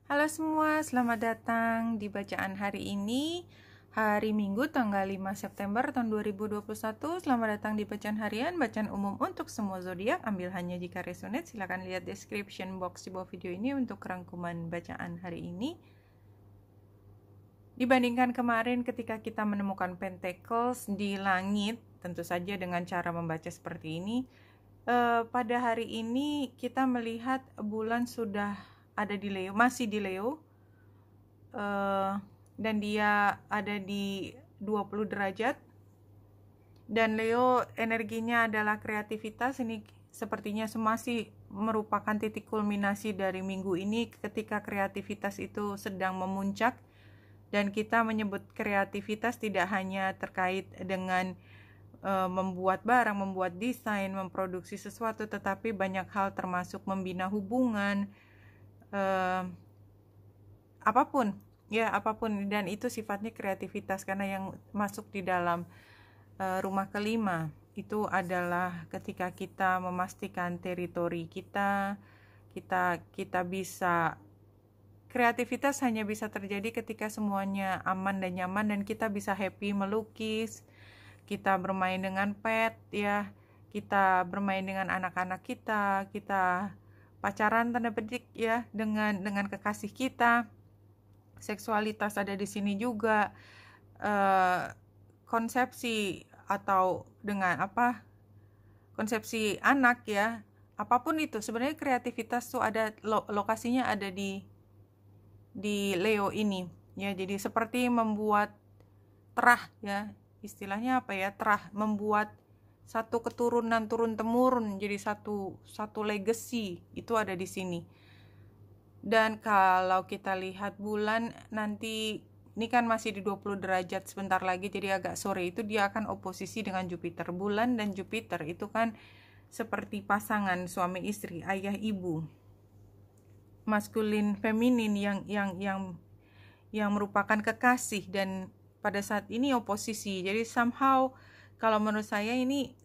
Halo semua, selamat datang di bacaan hari ini, hari Minggu tanggal 5 September tahun 2021. Selamat datang di bacaan harian, bacaan umum untuk semua zodiak. Ambil hanya jika resonate. Silakan lihat description box di bawah video ini untuk rangkuman bacaan hari ini. Dibandingkan kemarin ketika kita menemukan pentacles di langit, tentu saja dengan cara membaca seperti ini, pada hari ini kita melihat bulan sudah ada di Leo, masih di Leo, dan dia ada di 20 derajat, dan Leo energinya adalah kreativitas. Ini sepertinya masih merupakan titik kulminasi dari minggu ini ketika kreativitas itu sedang memuncak, dan kita menyebut kreativitas tidak hanya terkait dengan membuat barang, membuat desain, memproduksi sesuatu, tetapi banyak hal termasuk membina hubungan, apapun, dan itu sifatnya kreativitas karena yang masuk di dalam rumah kelima itu adalah ketika kita memastikan teritori kita bisa. Kreativitas hanya bisa terjadi ketika semuanya aman dan nyaman dan kita bisa happy melukis, kita bermain dengan pet, ya, kita bermain dengan anak-anak kita pacaran tanda petik, ya, dengan kekasih kita. Seksualitas ada di sini juga, konsepsi atau dengan konsepsi anak, ya, apapun itu sebenarnya kreativitas tuh ada lokasinya ada di Leo ini, ya. Jadi seperti membuat terah, ya, istilahnya terah, membuat satu keturunan turun temurun, jadi satu legacy itu ada di sini. Dan kalau kita lihat bulan nanti, ini kan masih di 20 derajat sebentar lagi, jadi agak sore itu dia akan oposisi dengan Jupiter. Bulan dan Jupiter itu kan seperti pasangan suami istri, ayah ibu, maskulin feminin yang merupakan kekasih, dan pada saat ini oposisi. Jadi somehow kalau menurut saya ini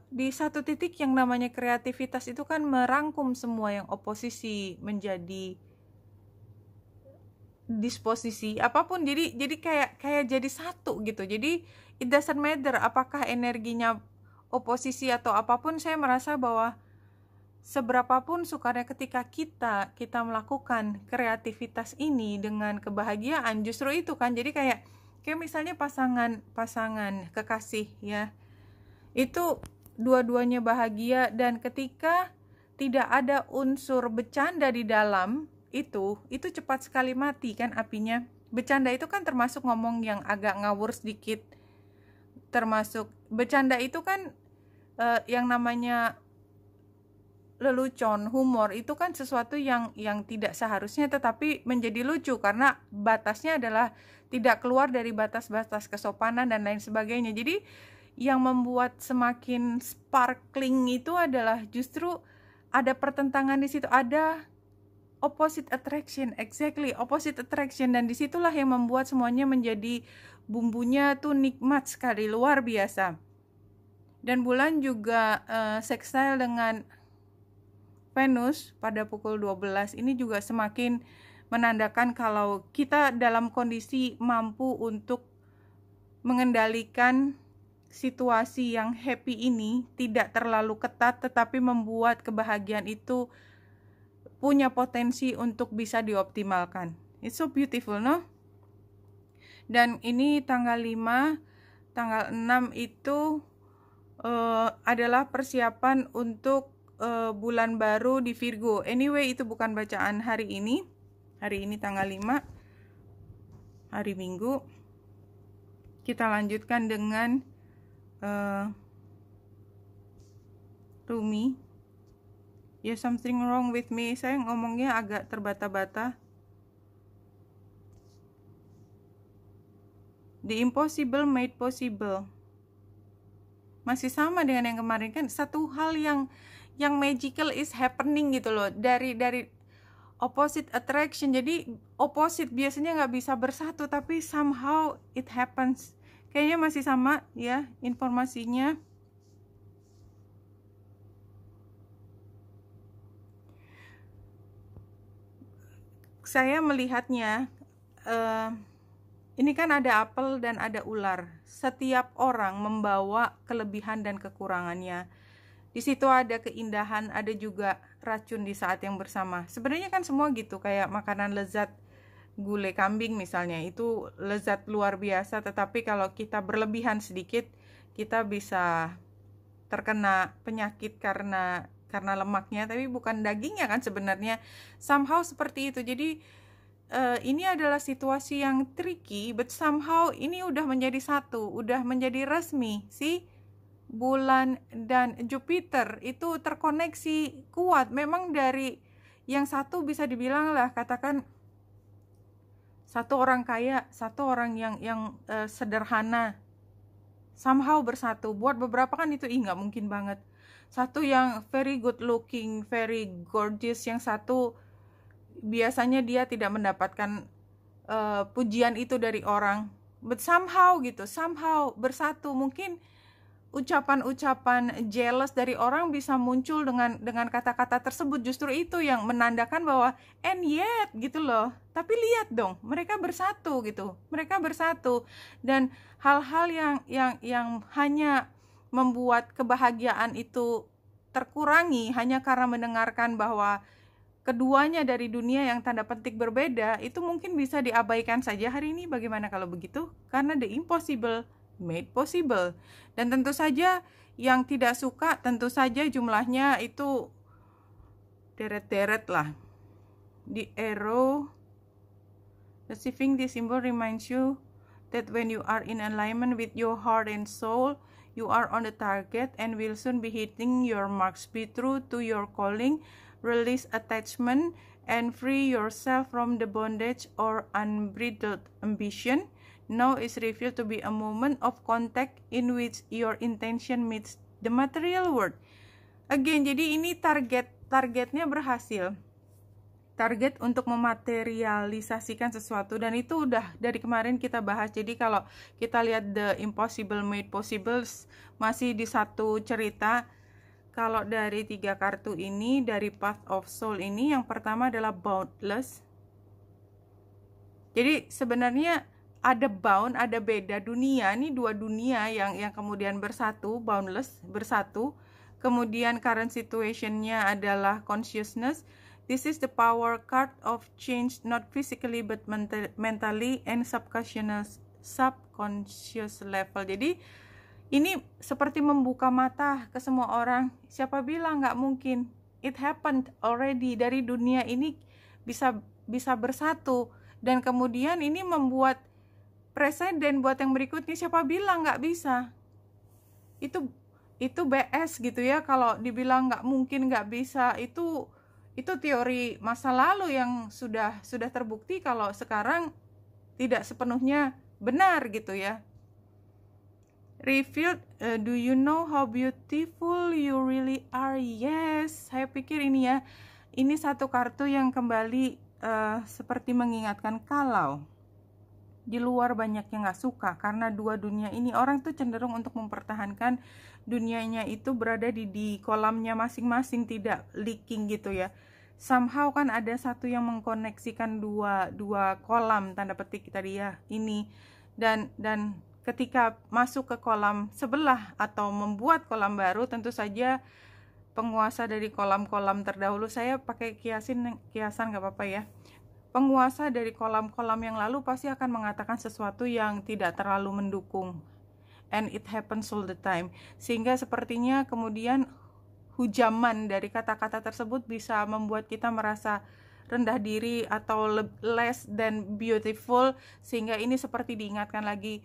di satu titik yang namanya kreativitas itu kan merangkum semua yang oposisi menjadi disposisi apapun, jadi kayak jadi satu gitu. Jadi it doesn't matter apakah energinya oposisi atau apapun. Saya merasa bahwa seberapapun sukarnya ketika kita melakukan kreativitas ini dengan kebahagiaan, justru itu kan jadi kayak misalnya pasangan kekasih, ya, itu dua-duanya bahagia, dan ketika tidak ada unsur bercanda di dalam itu cepat sekali mati kan apinya. Bercanda itu kan termasuk ngomong yang agak ngawur sedikit, termasuk bercanda itu kan yang namanya lelucon, humor itu kan sesuatu yang tidak seharusnya tetapi menjadi lucu karena batasnya adalah tidak keluar dari batas-batas kesopanan dan lain sebagainya. Jadi yang membuat semakin sparkling itu adalah justru ada pertentangan di situ, ada opposite attraction, exactly opposite attraction, dan disitulah yang membuat semuanya menjadi bumbunya tuh nikmat sekali, luar biasa. Dan bulan juga sextile dengan Venus pada pukul 12 ini juga semakin menandakan kalau kita dalam kondisi mampu untuk mengendalikan situasi yang happy ini, tidak terlalu ketat tetapi membuat kebahagiaan itu punya potensi untuk bisa dioptimalkan. It's so beautiful, no? Dan ini tanggal 5, tanggal 6 itu adalah persiapan untuk bulan baru di Virgo. Anyway, itu bukan bacaan hari ini. Hari ini tanggal 5, hari Minggu. Kita lanjutkan dengan Rumi. Yeah, something wrong with me. Saya ngomongnya agak terbata-bata. The impossible made possible. Masih sama dengan yang kemarin kan, satu hal yang magical is happening gitu loh, dari opposite attraction. Jadi opposite biasanya nggak bisa bersatu tapi somehow it happens. Kayaknya masih sama, ya, informasinya. saya melihatnya, ini kan ada apel dan ada ular. Setiap orang membawa kelebihan dan kekurangannya. Di situ ada keindahan, ada juga racun di saat yang bersama. Sebenarnya kan semua gitu, kayak makanan lezat, gulai kambing misalnya, itu lezat luar biasa, tetapi kalau kita berlebihan sedikit, kita bisa terkena penyakit karena lemaknya, tapi bukan dagingnya kan sebenarnya. Somehow seperti itu. Jadi ini adalah situasi yang tricky, but somehow ini udah menjadi satu, udah menjadi resmi. Sih, bulan dan Jupiter itu terkoneksi kuat. Memang dari yang satu bisa dibilang lah, katakan satu orang kaya, satu orang yang sederhana, somehow bersatu. Buat beberapa kan itu nggak mungkin banget. Satu yang very good looking, very gorgeous, yang satu biasanya dia tidak mendapatkan pujian itu dari orang, but somehow gitu, somehow bersatu. Mungkin ucapan-ucapan jealous dari orang bisa muncul dengan kata-kata tersebut. Justru itu yang menandakan bahwa and yet gitu loh. Tapi lihat dong, mereka bersatu gitu. Mereka bersatu, dan hal-hal yang hanya membuat kebahagiaan itu terkurangi hanya karena mendengarkan bahwa keduanya dari dunia yang tanda petik berbeda, itu mungkin bisa diabaikan saja hari ini. Bagaimana kalau begitu? Karena the impossible made possible. Dan tentu saja yang tidak suka, tentu saja jumlahnya itu deret-deret lah. The arrow, receiving this symbol reminds you that when you are in alignment with your heart and soul, you are on the target and will soon be hitting your marks. Be true to your calling, release attachment, and free yourself from the bondage or unbridled ambition. Now is revealed to be a moment of contact in which your intention meets the material world. Again, jadi ini targetnya berhasil. Target untuk mematerialisasikan sesuatu, dan itu udah dari kemarin kita bahas. Jadi kalau kita lihat the impossible made possible, masih di satu cerita. Kalau dari 3 kartu ini, dari Path of Soul ini, yang pertama adalah boundless. Jadi sebenarnya ada bound, ada beda dunia. Ini 2 dunia yang kemudian bersatu, boundless, bersatu. Kemudian current situationnya adalah consciousness. This is the power card of change, not physically but mentally and subconscious level. Jadi ini seperti membuka mata ke semua orang. Siapa bilang nggak mungkin? It happened already. Dari dunia ini bisa bersatu, dan kemudian ini membuat presiden buat yang berikutnya. Siapa bilang nggak bisa? Itu BS gitu ya. Kalau dibilang nggak mungkin, nggak bisa, itu teori masa lalu yang sudah terbukti kalau sekarang tidak sepenuhnya benar gitu ya. Revealed, do you know how beautiful you really are? Yes, saya pikir ini ya, ini satu kartu yang kembali seperti mengingatkan kalau di luar banyak yang gak suka, karena 2 dunia ini orang tuh cenderung untuk mempertahankan dunianya itu berada di kolamnya masing-masing, tidak leaking gitu ya. Somehow kan ada satu yang mengkoneksikan dua kolam tanda petik tadi ya ini, dan ketika masuk ke kolam sebelah atau membuat kolam baru, tentu saja penguasa dari kolam-kolam terdahulu, saya pakai kiasan gak apa-apa ya, penguasa dari kolam-kolam yang lalu pasti akan mengatakan sesuatu yang tidak terlalu mendukung, and it happens all the time, sehingga sepertinya kemudian hujaman dari kata-kata tersebut bisa membuat kita merasa rendah diri atau less than beautiful, sehingga ini seperti diingatkan lagi,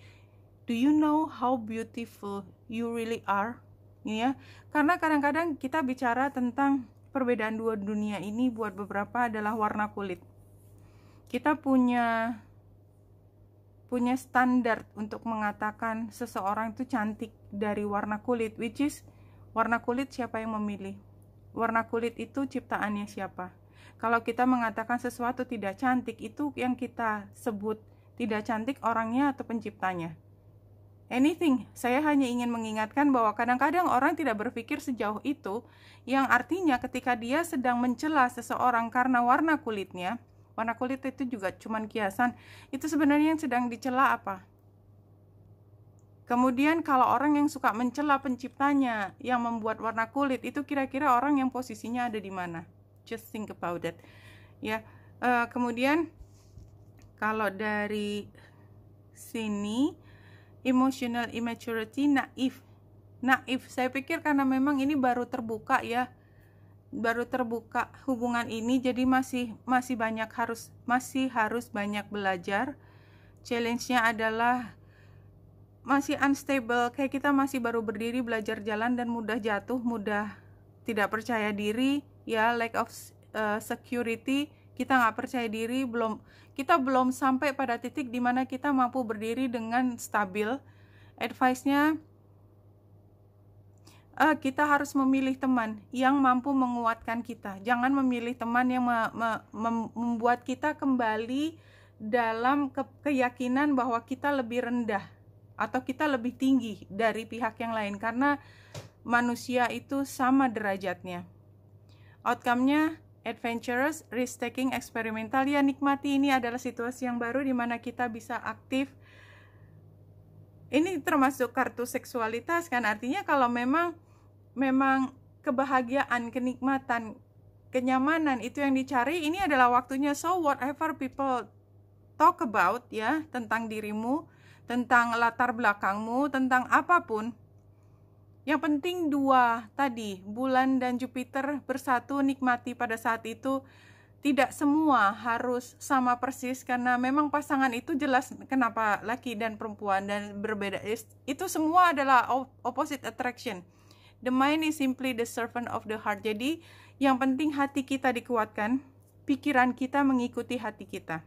do you know how beautiful you really are? Ya, karena kadang-kadang kita bicara tentang perbedaan 2 dunia ini, buat beberapa adalah warna kulit. Kita punya standar untuk mengatakan seseorang itu cantik dari warna kulit, which is warna kulit siapa yang memilih? Warna kulit itu ciptaannya siapa? Kalau kita mengatakan sesuatu tidak cantik, itu yang kita sebut tidak cantik orangnya atau penciptanya. Anything, saya hanya ingin mengingatkan bahwa kadang-kadang orang tidak berpikir sejauh itu, yang artinya ketika dia sedang mencela seseorang karena warna kulitnya, warna kulit itu juga cuman kiasan. Itu sebenarnya yang sedang dicela apa? Kemudian kalau orang yang suka mencela penciptanya yang membuat warna kulit, itu kira-kira orang yang posisinya ada di mana? Just think about that. Ya, kemudian kalau dari sini emotional immaturity, naif. Saya pikir karena memang ini baru terbuka ya, baru terbuka hubungan ini, jadi masih harus banyak belajar. Challenge-nya adalah masih unstable, kayak kita masih baru berdiri, belajar jalan, dan mudah jatuh, mudah tidak percaya diri ya, lack of security. Kita nggak percaya diri, kita belum sampai pada titik dimana kita mampu berdiri dengan stabil. Advice-nya, kita harus memilih teman yang mampu menguatkan kita. Jangan memilih teman yang membuat kita kembali dalam keyakinan bahwa kita lebih rendah atau kita lebih tinggi dari pihak yang lain, karena manusia itu sama derajatnya. Outcome-nya adventurous, risk-taking, eksperimental. Ya, nikmati, ini adalah situasi yang baru di mana kita bisa aktif. Ini termasuk kartu seksualitas kan, artinya kalau memang kebahagiaan, kenikmatan, kenyamanan itu yang dicari, ini adalah waktunya. So whatever people talk about ya, tentang dirimu, tentang latar belakangmu, tentang apapun, yang penting dua tadi, bulan dan Jupiter bersatu, nikmati pada saat itu. Tidak semua harus sama persis, karena memang pasangan itu jelas kenapa laki dan perempuan dan berbeda. Itu semua adalah opposite attraction. The mind is simply the servant of the heart. Jadi yang penting hati kita dikuatkan, pikiran kita mengikuti hati kita.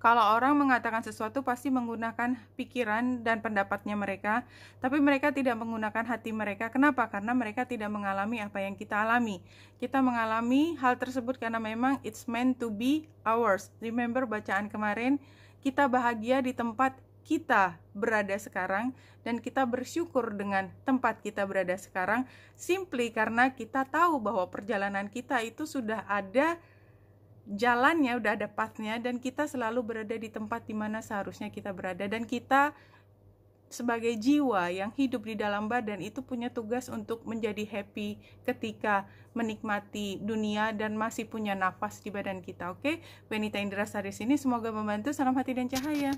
Kalau orang mengatakan sesuatu pasti menggunakan pikiran dan pendapatnya mereka, tapi mereka tidak menggunakan hati mereka. Kenapa? Karena mereka tidak mengalami apa yang kita alami. Kita mengalami hal tersebut karena memang it's meant to be ours. Remember bacaan kemarin, kita bahagia di tempat kita berada sekarang, dan kita bersyukur dengan tempat kita berada sekarang, simply karena kita tahu bahwa perjalanan kita itu sudah ada jalannya, udah ada pathnya, dan kita selalu berada di tempat di mana seharusnya kita berada. Dan kita sebagai jiwa yang hidup di dalam badan itu punya tugas untuk menjadi happy ketika menikmati dunia dan masih punya nafas di badan kita. Oke, Benita Indrasari sini, semoga membantu. Salam hati dan cahaya.